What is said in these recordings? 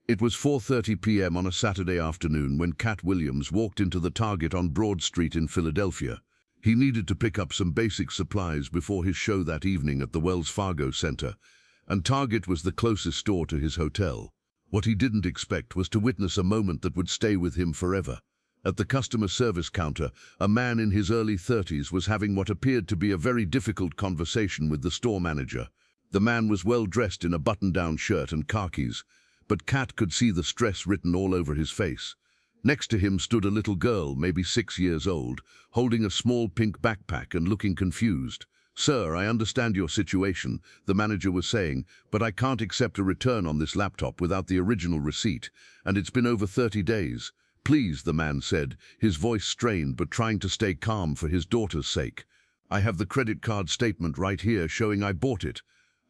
It was 4:30 p.m. on a Saturday afternoon when Katt Williams walked into the Target on Broad Street in Philadelphia. He needed to pick up some basic supplies before his show that evening at the Wells Fargo Center, and Target was the closest store to his hotel. What he didn't expect was to witness a moment that would stay with him forever. At the customer service counter, a man in his early 30s was having what appeared to be a very difficult conversation with the store manager. The man was well dressed in a button-down shirt and khakis, but Katt could see the stress written all over his face. Next to him stood a little girl, maybe 6 years old, holding a small pink backpack and looking confused. "Sir, I understand your situation," the manager was saying, "but I can't accept a return on this laptop without the original receipt, and it's been over 30 days. "Please," the man said, his voice strained but trying to stay calm for his daughter's sake. "I have the credit card statement right here showing I bought it.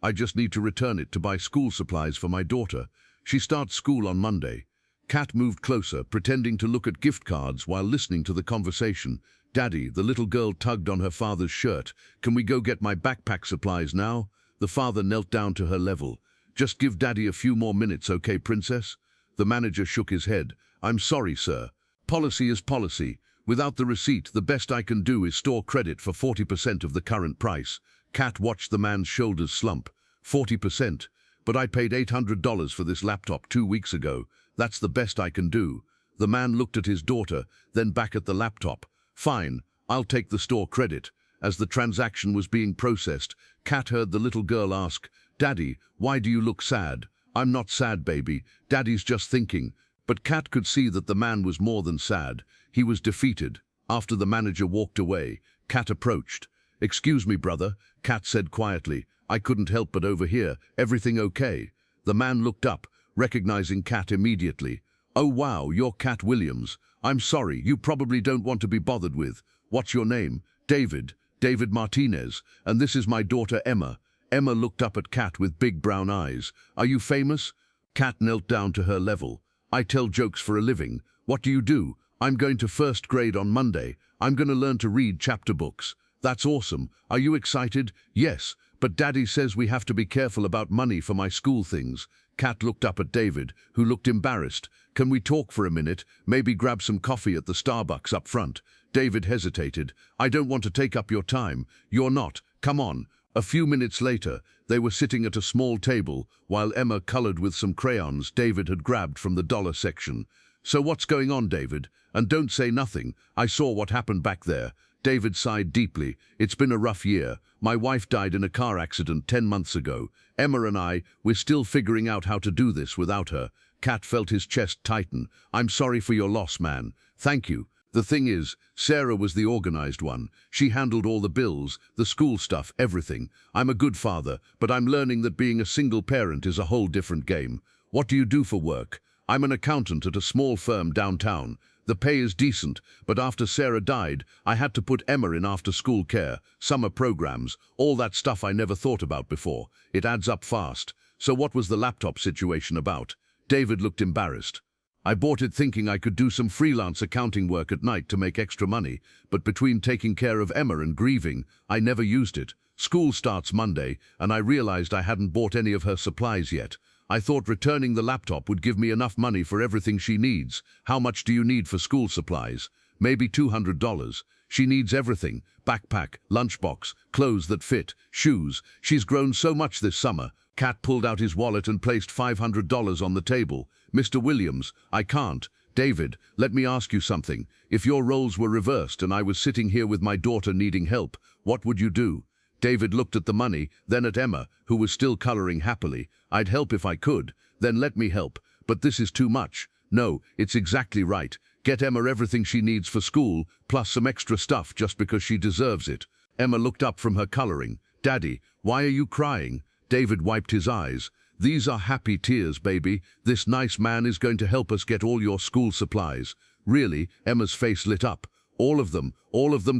I just need to return it to buy school supplies for my daughter. She starts school on Monday." Katt moved closer, pretending to look at gift cards while listening to the conversation. "Daddy," the little girl tugged on her father's shirt, "can we go get my backpack supplies now?" The father knelt down to her level. "Just give Daddy a few more minutes, okay, princess?" The manager shook his head. "I'm sorry, sir. Policy is policy. Without the receipt, the best I can do is store credit for 40% of the current price." Katt watched the man's shoulders slump. 40%? "But I paid $800 for this laptop 2 weeks ago. That's the best I can do." The man looked at his daughter, then back at the laptop. "Fine, I'll take the store credit." As the transaction was being processed, Katt heard the little girl ask, "Daddy, why do you look sad?" "I'm not sad, baby. Daddy's just thinking." But Katt could see that the man was more than sad. He was defeated. After the manager walked away, Katt approached. "Excuse me, brother," Katt said quietly. "I couldn't help but overhear. Everything okay?" The man looked up, recognizing Katt immediately. "Oh wow, you're Katt Williams. I'm sorry, you probably don't want to be bothered with. What's your name?" "David. David Martinez. And this is my daughter Emma." Emma looked up at Katt with big brown eyes. "Are you famous?" Katt knelt down to her level. "I tell jokes for a living." "What do you do?" "I'm going to first grade on Monday. I'm going to learn to read chapter books." "That's awesome. Are you excited?" "Yes, but Daddy says we have to be careful about money for my school things." Katt looked up at David, who looked embarrassed. "Can we talk for a minute? Maybe grab some coffee at the Starbucks up front?" David hesitated. "I don't want to take up your time." "You're not. Come on." A few minutes later, they were sitting at a small table, while Emma colored with some crayons David had grabbed from the dollar section. "So what's going on, David? And don't say nothing. I saw what happened back there." David sighed deeply. "It's been a rough year. My wife died in a car accident 10 months ago. Emma and we're still figuring out how to do this without her." Katt felt his chest tighten. "I'm sorry for your loss, man." "Thank you. The thing is, Sarah was the organized one. She handled all the bills, the school stuff, everything. I'm a good father, but I'm learning that being a single parent is a whole different game." "What do you do for work?" "I'm an accountant at a small firm downtown. The pay is decent, but after Sarah died, I had to put Emma in after-school care, summer programs, all that stuff I never thought about before. It adds up fast." "So what was the laptop situation about?" David looked embarrassed. "I bought it thinking I could do some freelance accounting work at night to make extra money, but between taking care of Emma and grieving, I never used it. School starts Monday, and I realized I hadn't bought any of her supplies yet. I thought returning the laptop would give me enough money for everything she needs." "How much do you need for school supplies?" "Maybe $200. She needs everything. Backpack, lunchbox, clothes that fit, shoes. She's grown so much this summer." Katt pulled out his wallet and placed $500 on the table. "Mr. Williams, I can't." "David, let me ask you something. If your roles were reversed and I was sitting here with my daughter needing help, what would you do?" David looked at the money, then at Emma, who was still coloring happily. "I'd help if I could." "Then let me help. But this is too much." "No, it's exactly right. Get Emma everything she needs for school, plus some extra stuff just because she deserves it." Emma looked up from her coloring. "Daddy, why are you crying?" David wiped his eyes. "These are happy tears, baby. This nice man is going to help us get all your school supplies." "Really?" Emma's face lit up. All of them,"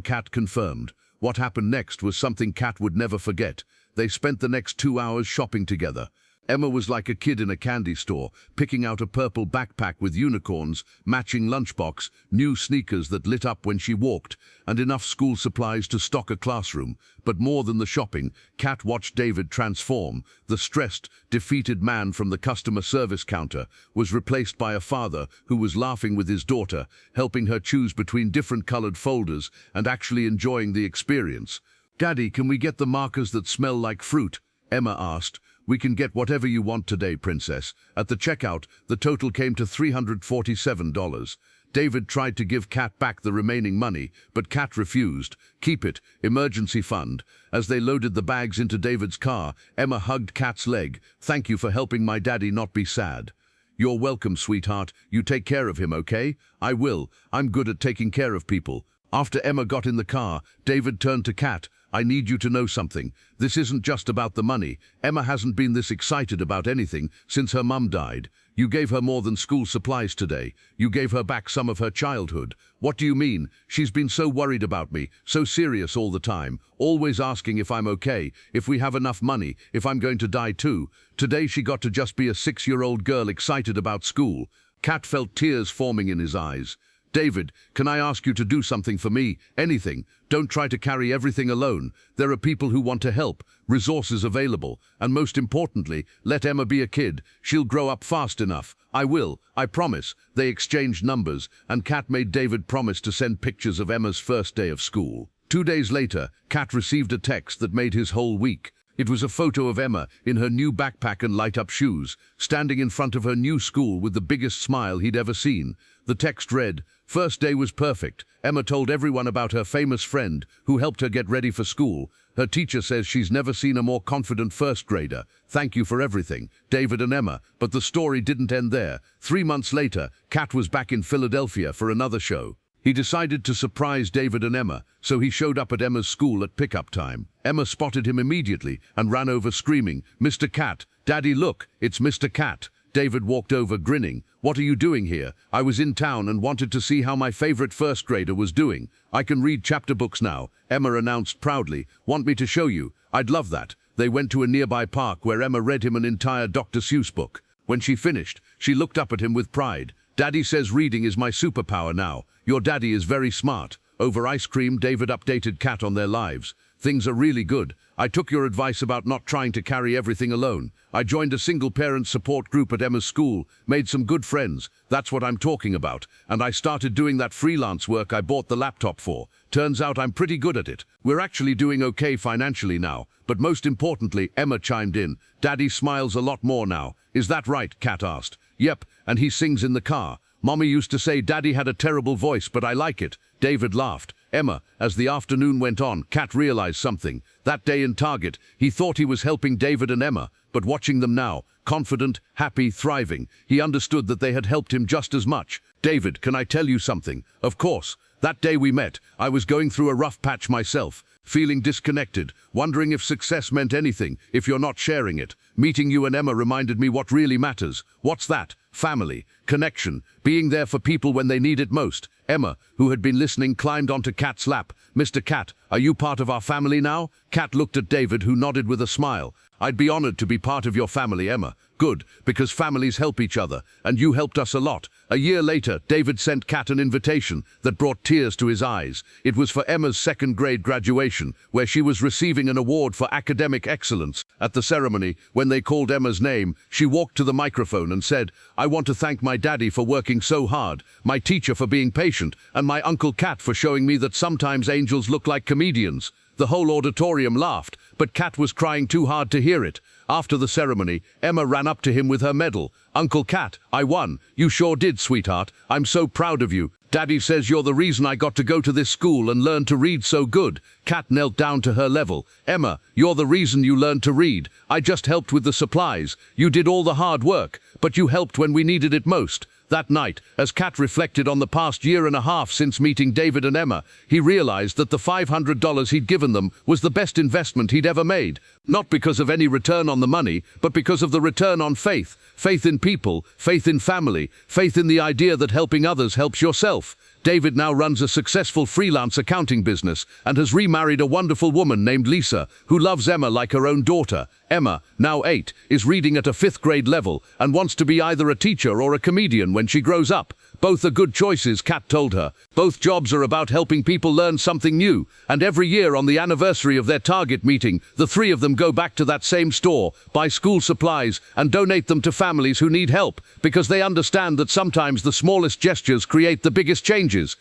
Katt confirmed. What happened next was something Katt would never forget. They spent the next 2 hours shopping together. Emma was like a kid in a candy store, picking out a purple backpack with unicorns, matching lunchbox, new sneakers that lit up when she walked, and enough school supplies to stock a classroom. But more than the shopping, Katt watched David transform. The stressed, defeated man from the customer service counter was replaced by a father who was laughing with his daughter, helping her choose between different colored folders and actually enjoying the experience. "Daddy, can we get the markers that smell like fruit?" Emma asked. "We can get whatever you want today, princess." At the checkout, the total came to $347. David tried to give Katt back the remaining money, but Katt refused. "Keep it, emergency fund." As they loaded the bags into David's car, Emma hugged Katt's leg. "Thank you for helping my daddy not be sad." "You're welcome, sweetheart. You take care of him, okay?" "I will. I'm good at taking care of people." After Emma got in the car, David turned to Katt. "I need you to know something. This isn't just about the money. Emma hasn't been this excited about anything since her mum died. You gave her more than school supplies today. You gave her back some of her childhood." "What do you mean? She's been so worried about me, so serious all the time, always asking if I'm okay, if we have enough money, if I'm going to die too. Today she got to just be a 6-year-old girl excited about school." Katt felt tears forming in his eyes. "David, can I ask you to do something for me? Anything. Don't try to carry everything alone. There are people who want to help, resources available, and most importantly, let Emma be a kid. She'll grow up fast enough." "I will, I promise." They exchanged numbers, and Katt made David promise to send pictures of Emma's first day of school. 2 days later, Katt received a text that made his whole week. It was a photo of Emma in her new backpack and light-up shoes, standing in front of her new school with the biggest smile he'd ever seen. The text read, "First day was perfect. Emma told everyone about her famous friend who helped her get ready for school. Her teacher says she's never seen a more confident first grader. Thank you for everything, David and Emma." But the story didn't end there. 3 months later, Katt was back in Philadelphia for another show. He decided to surprise David and Emma, so he showed up at Emma's school at pickup time. Emma spotted him immediately and ran over screaming, "Mr. Katt, Daddy, look, it's Mr. Katt." David walked over grinning. "What are you doing here?" "I was in town and wanted to see how my favorite first grader was doing. I can read chapter books now," Emma announced proudly. "Want me to show you?" "I'd love that." They went to a nearby park where Emma read him an entire Dr. Seuss book. When she finished, she looked up at him with pride. "Daddy says reading is my superpower now. Your daddy is very smart." Over ice cream, David updated Katt on their lives. "Things are really good. I took your advice about not trying to carry everything alone. I joined a single-parent support group at Emma's school, made some good friends. That's what I'm talking about. And I started doing that freelance work I bought the laptop for. Turns out I'm pretty good at it. We're actually doing okay financially now. But most importantly," Emma chimed in, "Daddy smiles a lot more now." "Is that right?" Katt asked. "Yep, and he sings in the car. Mommy used to say Daddy had a terrible voice, but I like it." David laughed. "Emma, as the afternoon went on, Katt realized something. That day in Target, he thought he was helping David and Emma, but watching them now, confident, happy, thriving, he understood that they had helped him just as much. "David, can I tell you something?" "Of course." "That day we met, I was going through a rough patch myself, feeling disconnected, wondering if success meant anything, if you're not sharing it. Meeting you and Emma reminded me what really matters." "What's that?" "Family, connection, being there for people when they need it most." Emma, who had been listening, climbed onto Katt's lap. "Mr. Katt, are you part of our family now?" Katt looked at David, who nodded with a smile. "I'd be honored to be part of your family, Emma." "Good, because families help each other, and you helped us a lot." A year later, David sent Katt an invitation that brought tears to his eyes. It was for Emma's second-grade graduation, where she was receiving an award for academic excellence. At the ceremony, when they called Emma's name, she walked to the microphone and said, "I want to thank my daddy for working so hard, my teacher for being patient, and my Uncle Katt for showing me that sometimes angels look like comedians." The whole auditorium laughed, but Katt was crying too hard to hear it. After the ceremony, Emma ran up to him with her medal. "Uncle Katt, I won." "You sure did, sweetheart. I'm so proud of you. Daddy says you're the reason I got to go to this school and learn to read so good." Katt knelt down to her level. "Emma, you're the reason you learned to read. I just helped with the supplies. You did all the hard work, but you helped when we needed it most." That night, as Katt reflected on the past year and a half since meeting David and Emma, he realized that the $500 he'd given them was the best investment he'd ever made. Not because of any return on the money, but because of the return on faith. Faith in people, faith in family, faith in the idea that helping others helps yourself. David now runs a successful freelance accounting business and has remarried a wonderful woman named Lisa, who loves Emma like her own daughter. Emma, now 8, is reading at a 5th grade level and wants to be either a teacher or a comedian when she grows up. Both are good choices, Katt told her. Both jobs are about helping people learn something new, and every year on the anniversary of their Target meeting, the three of them go back to that same store, buy school supplies, and donate them to families who need help, because they understand that sometimes the smallest gestures create the biggest changes.